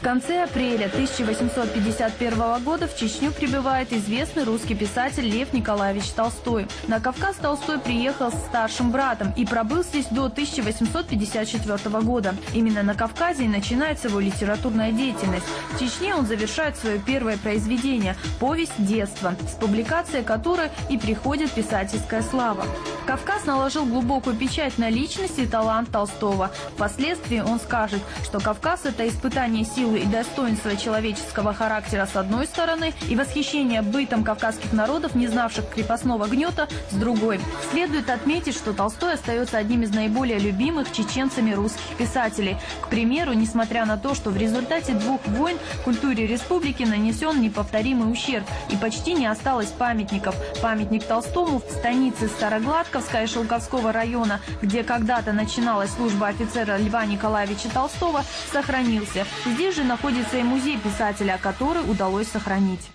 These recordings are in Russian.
конце апреля 1851 года в Чечню прибывает известный русский писатель Лев Николаевич Толстой. На Кавказ Толстой приехал с старшим братом и пробыл здесь до 1854 года. Именно на Кавказе и начинается его литературная деятельность. В Чечне он завершает свое первое произведение – «Повесть детства», с публикацией которой и приходит писательская слава. Кавказ наложил глубокую печать на личность и талант Толстого. Впоследствии он скажет, что Кавказ – это испытание силы и достоинства человеческого характера с одной стороны и восхищение бытом кавказских народов, не знавших крепостного гнета, с другой. Следует отметить, что Толстой остается одним из наиболее любимых чеченцами русских писателей. К примеру, несмотря на то, что в результате двух войн культуре республики нанесен неповторимый ущерб и почти не осталось памятников. Памятник Толстому в станице Старогладковская Шелковского района, где когда-то начиналась служба офицера Льва Николаевича Толстого, сохранился. Здесь же находится и музей писателя, который удалось сохранить.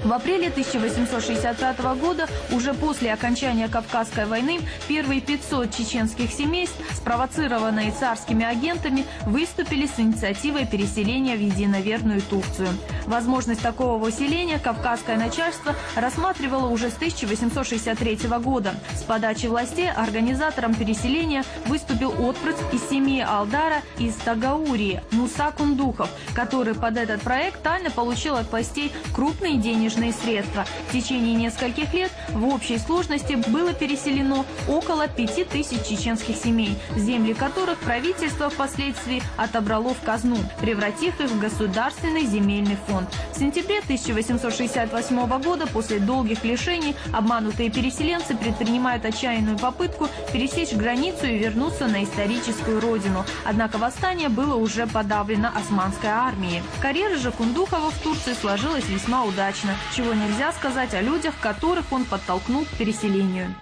В апреле 1865 года, уже после окончания Кавказской войны, первые 500 чеченских семейств, спровоцированные царскими агентами, выступили с инициативой переселения в единоверную Турцию. Возможность такого выселения кавказское начальство рассматривало уже с 1863 года. С подачи властей организатором переселения выступил отпрыск из семьи Алдара из Тагаурии Муса Кундухов, который под этот проект тайно получил от властей крупные денежные средства. В течение нескольких лет в общей сложности было переселено около 5000 чеченских семей, земли которых правительство впоследствии отобрало в казну, превратив их в государственный земельный фонд. В сентябре 1868 года, после долгих лишений, обманутые переселенцы предпринимают отчаянную попытку пересечь границу и вернуться на историческую родину. Однако восстание было уже подавлено османской армией. Карьера же Кундухова в Турции сложилась весьма удачно, чего нельзя сказать о людях, которых он подтолкнул к переселению.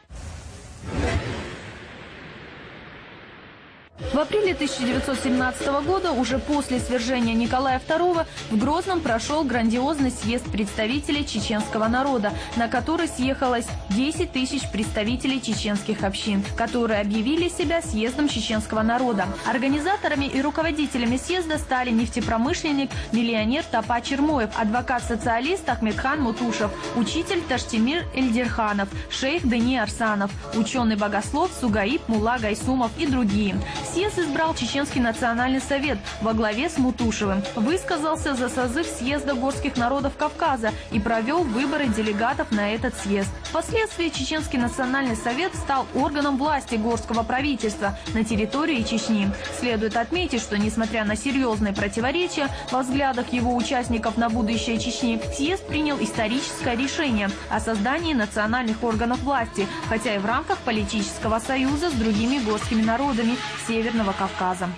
В апреле 1917 года, уже после свержения Николая II, в Грозном прошел грандиозный съезд представителей чеченского народа, на который съехалось 10 тысяч представителей чеченских общин, которые объявили себя съездом чеченского народа. Организаторами и руководителями съезда стали нефтепромышленник, миллионер Тапа Чермоев, адвокат-социалист Ахмедхан Мутушев, учитель Таштимир Эльдерханов, шейх Дени Арсанов, ученый-богослов Сугаиб Мулла Гайсумов и другие. Съезд избрал Чеченский национальный совет во главе с Мутушевым, высказался за созыв съезда горских народов Кавказа и провел выборы делегатов на этот съезд. Впоследствии Чеченский национальный совет стал органом власти горского правительства на территории Чечни. Следует отметить, что несмотря на серьезные противоречия во взглядах его участников на будущее Чечни, съезд принял историческое решение о создании национальных органов власти, хотя и в рамках политического союза с другими горскими народами Северного Кавказа.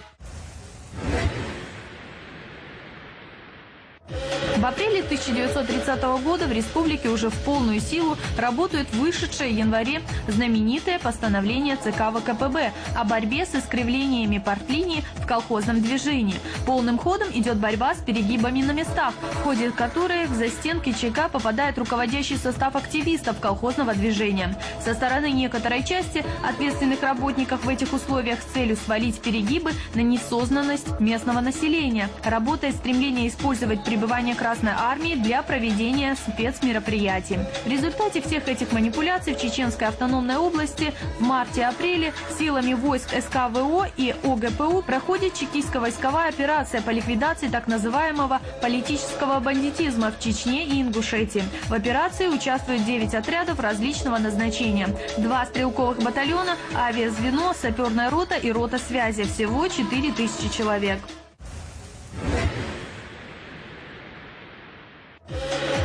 В апреле 1930 года в республике уже в полную силу работает вышедшее в январе знаменитое постановление ЦК ВКПБ о борьбе с искривлениями партлинии в колхозном движении. Полным ходом идет борьба с перегибами на местах, в ходе которой в застенки ЧК попадает руководящий состав активистов колхозного движения. Со стороны некоторой части ответственных работников в этих условиях с целью свалить перегибы на неосознанность местного населения работает стремление использовать пребывание Красной армии для проведения спецмероприятий. В результате всех этих манипуляций в Чеченской автономной области в марте-апреле силами войск СКВО и ОГПУ проходит чекистско-войсковая операция по ликвидации так называемого политического бандитизма в Чечне и Ингушетии. В операции участвуют 9 отрядов различного назначения, 2 стрелковых батальона, авиазвено, саперная рота и рота связи. Всего 4000 человек.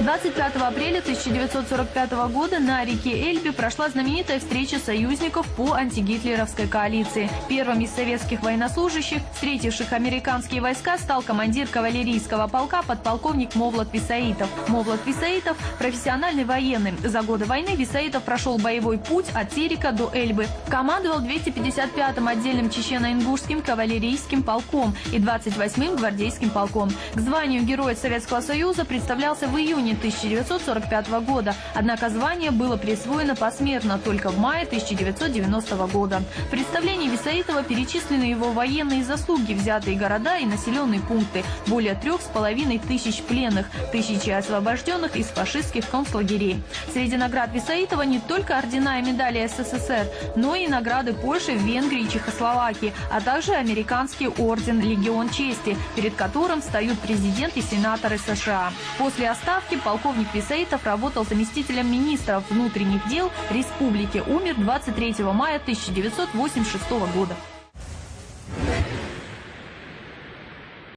25 апреля 1945 года на реке Эльбе прошла знаменитая встреча союзников по антигитлеровской коалиции. Первым из советских военнослужащих, встретивших американские войска, стал командир кавалерийского полка подполковник Мовлат Висаитов. Мовлат Висаитов – профессиональный военный. За годы войны Висаитов прошел боевой путь от Терека до Эльбы. Командовал 255-м отдельным чечено-ингушским кавалерийским полком и 28-м гвардейским полком. К званию Героя Советского Союза представлялся в июне 1945 года, однако звание было присвоено посмертно только в мае 1990 года. В представлении Висаитова перечислены его военные заслуги, взятые города и населенные пункты, более 3500 пленных, тысячи освобожденных из фашистских концлагерей. Среди наград Висаитова не только ордена и медали СССР, но и награды Польши, Венгрии и Чехословакии, а также американский орден «Легион чести», перед которым встают президент и сенаторы США. После отставки полковник Висаитов работал заместителем министра внутренних дел республики. Умер 23 мая 1986 года.